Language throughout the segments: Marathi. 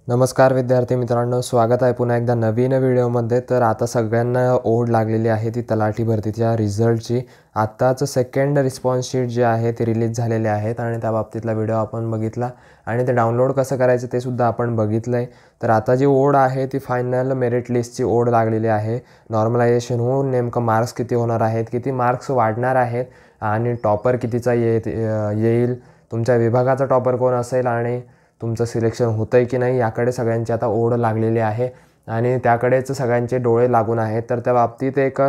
नमस्कार विद्यार्थी मित्रांनो, स्वागत आहे पुन्हा एकदा नवीन व्हिडिओमध्ये. तर आता सगळ्यांना ओढ लागलेली आहे ती तलाठी भरतीच्या रिझल्टची. आत्ताच सेकंड रिस्पॉन्स शीट जे आहे ते रिलीज झालेले आहेत आणि त्या बाबतीतला व्हिडिओ आपण बघितला आणि ते डाउनलोड कसं करायचं ते सुद्धा आपण बघितलं आहे. तर आता जी ओढ आहे ती फायनल मेरिट लिस्टची ओढ लागलेली आहे. नॉर्मलायझेशन होऊन नेमकं मार्क्स किती होणार आहेत, किती मार्क्स वाढणार आहेत आणि टॉपर कितीचा येईल, तुमच्या विभागाचा टॉपर कोण असेल आणि तुमचं सिलेक्शन होतं आहे की नाही याकडे सगळ्यांची आता ओढ लागलेली आहे आणि त्याकडेच सगळ्यांचे डोळे लागून आहेत. तर त्या बाबतीत एक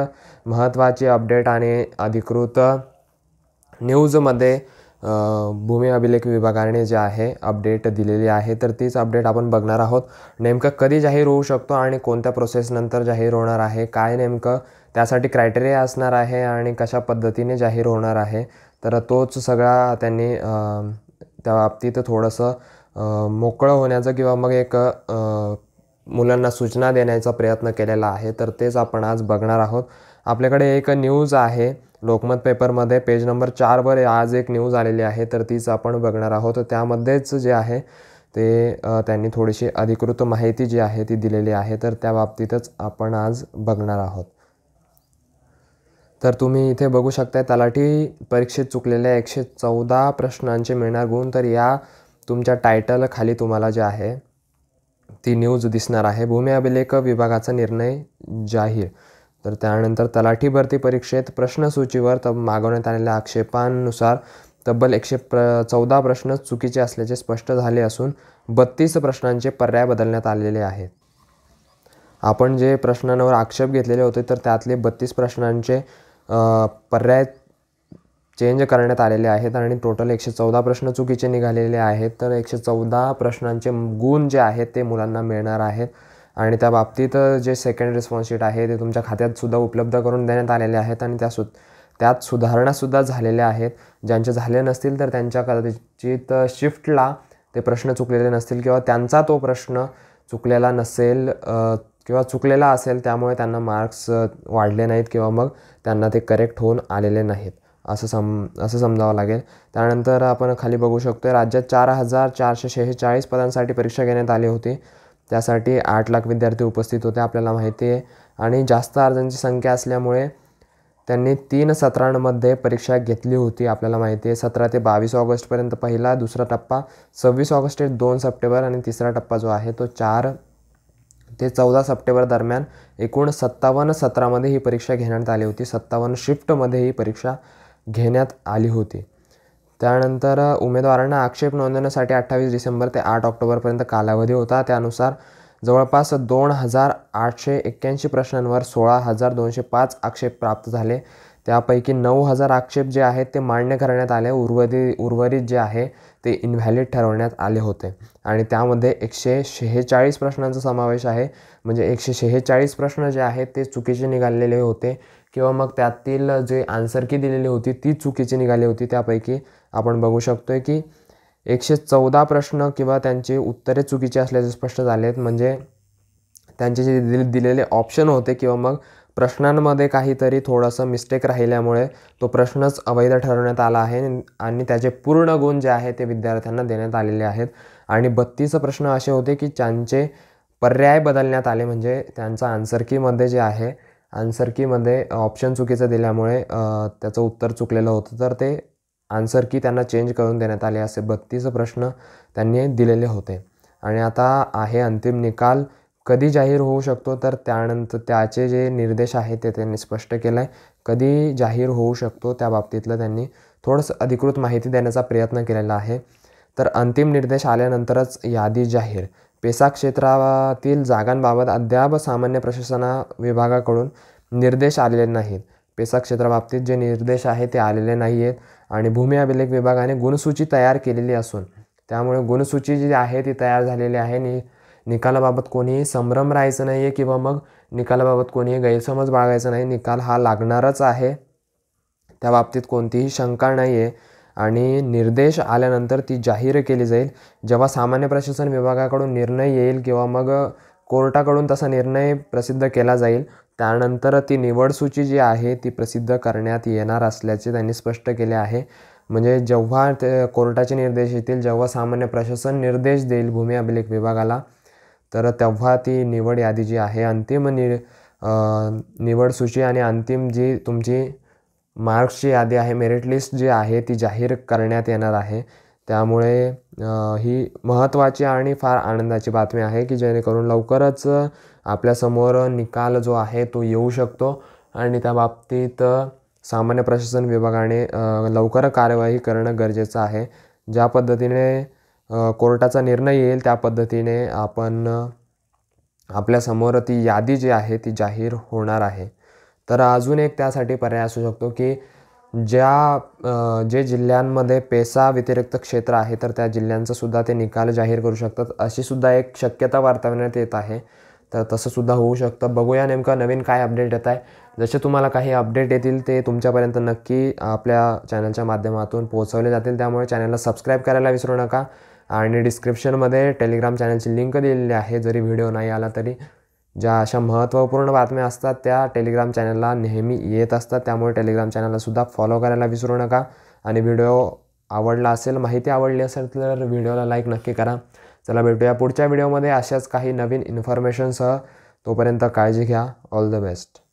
महत्त्वाची अपडेट आणि अधिकृत न्यूजमध्ये भूमी अभिलेख विभागाने जे आहे अपडेट दिलेली आहे. तर तीच अपडेट आपण बघणार आहोत. नेमकं कधी जाहीर होऊ शकतो आणि कोणत्या प्रोसेसनंतर जाहीर होणार आहे, काय नेमकं त्यासाठी क्रायटेरिया असणार आहे आणि कशा पद्धतीने जाहीर होणार आहे. तर तोच सगळा त्यांनी त्या बाबतीत थोडंसं मोकळं होण्याचं किंवा मग एक मुलांना सूचना देण्याचा प्रयत्न केलेला आहे. तर तेच आपण आज बघणार आहोत. आपल्याकडे एक न्यूज आहे लोकमत पेपरमध्ये पेज नंबर 4वर आज एक न्यूज आलेली आहे. तर तीच आपण बघणार आहोत. त्यामध्येच जे आहे ते त्यांनी थोडीशी अधिकृत माहिती जी आहे ती दिलेली आहे. तर त्या बाबतीतच आपण आज बघणार आहोत. तर तुम्ही इथे बघू शकता तलाठी परीक्षेत चुकलेल्या 114 प्रश्नांचे मिळणार गुण. तर या तुमच्या टायटल खाली तुम्हाला जे आहे ती न्यूज दिसणार आहे. भूमी अभिलेख विभागाचा निर्णय जाहीर. तर त्यानंतर तलाठी भरती परीक्षेत प्रश्नसूचीवर मागवण्यात आलेल्या आक्षेपांनुसार तब्बल 114 प्रश्न चुकीचे असल्याचे स्पष्ट झाले असून 32 प्रश्नांचे पर्याय बदलण्यात आलेले आहेत. आपण जे प्रश्नांवर आक्षेप घेतलेले होते तर त्यातले 32 प्रश्नांचे पर्याय चेंज करण्यात आलेले आहेत आणि टोटल 114 प्रश्न चुकीचे निघालेले आहेत. तर 114 प्रश्नांचे गुण जे आहेत ते मुलांना मिळणार आहेत आणि त्या बाबतीत जे सेकंड रिस्पॉन्स शीट आहे ते तुमच्या खात्यातसुद्धा उपलब्ध करून देण्यात आलेले आहेत आणि त्यात सुधारणासुद्धा झालेल्या आहेत. ज्यांचे झाले नसतील तर त्यांच्या कदाचित शिफ्टला ते प्रश्न चुकलेले नसतील किंवा त्यांचा तो प्रश्न चुकलेला नसेल किंवा चुकलेला असेल, त्यामुळे त्यांना मार्क्स वाढले नाहीत किंवा मग त्यांना ते करेक्ट होऊन आलेले नाहीत असं समजावं लागेल. त्यानंतर आपण खाली बघू शकतो राज्यात 4,446 पदांसाठी परीक्षा घेण्यात आली होती. त्यासाठी 8 लाख विद्यार्थी उपस्थित होते आपल्याला माहिती आहे आणि जास्त अर्जांची संख्या असल्यामुळे त्यांनी 3 सत्रांमध्ये परीक्षा घेतली होती आपल्याला माहिती आहे. 17 ते 22 ऑगस्टपर्यंत पहिला, दुसरा टप्पा 26 ऑगस्ट ते 2 सप्टेंबर आणि तिसरा टप्पा जो आहे तो 4 ते 14 सप्टेंबर दरम्यान एकूण 57 सत्रामध्ये ही परीक्षा घेण्यात आली होती. 57 शिफ्टमध्ये ही परीक्षा घेण्यात आली होती. त्यानंतर उमेदवारांना आक्षेप नोंदवण्यासाठी 28 डिसेंबर ते 8 ऑक्टोबरपर्यंत कालावधी होता. त्यानुसार जवळपास 2,881 प्रश्नांवर 16,205 आक्षेप प्राप्त झाले. त्यापैकी 9,000 आक्षेप जे आहेत ते मान्य करण्यात आले. उर्वरित जे आहे ते इनव्हॅलिड ठरवण्यात आले होते आणि त्यामध्ये 146 प्रश्नांचा समावेश आहे. म्हणजे 146 प्रश्न जे आहेत ते चुकीचे निघालेले होते किंवा मग त्यातील जे आन्सर की दिलेली होती ती चुकीची निघाली होती. त्यापैकी आपण बघू शकतो की 114 प्रश्न किंवा त्यांची उत्तरे चुकीची असल्याचे स्पष्ट झाले आहेत. म्हणजे त्यांचे जे दिलेले ऑप्शन होते किंवा मग प्रश्नांमध्ये काहीतरी थोडंसं मिस्टेक राहिल्यामुळे तो प्रश्नच अवैध ठरवण्यात आला आहे आणि त्याचे पूर्ण गुण जे आहे ते विद्यार्थ्यांना देण्यात आलेले आहेत. आणि 32 प्रश्न असे होते की ज्यांचे पर्याय बदलण्यात आले. म्हणजे त्यांचा आन्सर कीमध्ये जे आहे आन्सर कीमध्ये ऑप्शन चुकीचं दिल्यामुळे त्याचं उत्तर चुकलेलं होतं, तर ते आन्सर की त्यांना चेंज करून देण्यात आले. असे 32 प्रश्न त्यांनी दिलेले होते. आणि आता आहे अंतिम निकाल कधी जाहीर होऊ शकतो, तर त्यानंतर त्याचे जे निर्देश आहेत ते त्यांनी स्पष्ट केलं आहे. कधी जाहीर होऊ शकतो त्या बाबतीतलं त्यांनी थोडंसं अधिकृत माहिती देण्याचा प्रयत्न केलेला आहे. तर अंतिम निर्देश आल्यानंतरच यादी जाहीर. पेसा क्षेत्रातील जागांबाबत अद्याप सामान्य प्रशासन विभागाकडून निर्देश आलेले नाहीत. पेसा क्षेत्राबाबतीत जे निर्देश आहे ते आलेले नाही आहेत आणि भूमी अभिलेख विभागाने गुणसूची तयार केलेली असून त्यामुळे गुणसूची जी आहे ती तयार झालेली आहे. निकालाबाबत कोणीही संभ्रम राहायचं नाही आहे किंवा मग निकालाबाबत कोणीही गैरसमज बाळगायचा नाही. निकाल हा लागणारच आहे, त्या बाबतीत कोणतीही शंका नाही आहे आणि निर्देश आल्यानंतर ती जाहीर केली जाईल. जेव्हा सामान्य प्रशासन विभागाकडून निर्णय येईल किंवा मग कोर्टाकडून तसा निर्णय प्रसिद्ध केला जाईल, त्यानंतर ती निवड सूची जी आहे ती प्रसिद्ध करण्यात येणार असल्याचे त्यांनी स्पष्ट केले आहे. म्हणजे जेव्हा ते कोर्टाचे निर्देश येतील, जेव्हा सामान्य प्रशासन निर्देश देईल भूमी अभिलेख विभागाला, तर तेव्हा ती निवड यादी जी आहे, अंतिम निवड सूची आणि अंतिम जी तुमची मार्क्सची यादी आहे, मेरिट लिस्ट जी आहे ती जाहीर करण्यात येणार आहे. त्यामुळे ही महत्त्वाची आणि फार आनंदाची बातमी आहे की जेणेकरून लवकरच आपल्यासमोर निकाल जो आहे तो येऊ शकतो आणि त्या बाबतीत सामान्य प्रशासन विभागाने लवकर कार्यवाही करणं गरजेचं आहे. ज्या पद्धतीने कोर्टाचा निर्णय येईल त्या पद्धतीने आपण आपल्यासमोर ती यादी जी आहे ती जाहीर होणार आहे. तर अजून एक त्यासाठी पर्याय असू शकतो की जे जिल्ह्यांमध्ये पेसा व्यतिरिक्त क्षेत्र आहे तर त्या जिल्ह्यांचासुद्धा ते निकाल जाहीर करू शकतात, अशी सुद्धा एक शक्यता वर्तवण्यात येत आहे. तर तसंसुद्धा होऊ शकतं. बघूया नेमकं नवीन काय अपडेट येत आहे. जसे तुम्हाला काही अपडेट येतील ते तुमच्यापर्यंत नक्की आपल्या चॅनलच्या माध्यमातून पोहोचवले जातील. त्यामुळे चॅनलला सबस्क्राईब करायला विसरू नका आणि डिस्क्रिप्शनमध्ये टेलिग्राम चॅनलची लिंक दिलेली आहे. जरी व्हिडिओ नाही आला तरी ज्या अशा महत्त्वपूर्ण बातम्या असतात त्या टेलिग्राम चॅनलला नेहमी येत असतात. त्यामुळे टेलिग्राम चॅनललासुद्धा फॉलो करायला विसरू नका आणि व्हिडिओ आवडला असेल, माहिती आवडली असेल तर व्हिडिओला लाईक नक्की करा. चला भेटूया पुढच्या व्हिडिओमध्ये अशाच काही नवीन इन्फॉर्मेशनसह. तोपर्यंत काळजी घ्या. All the best.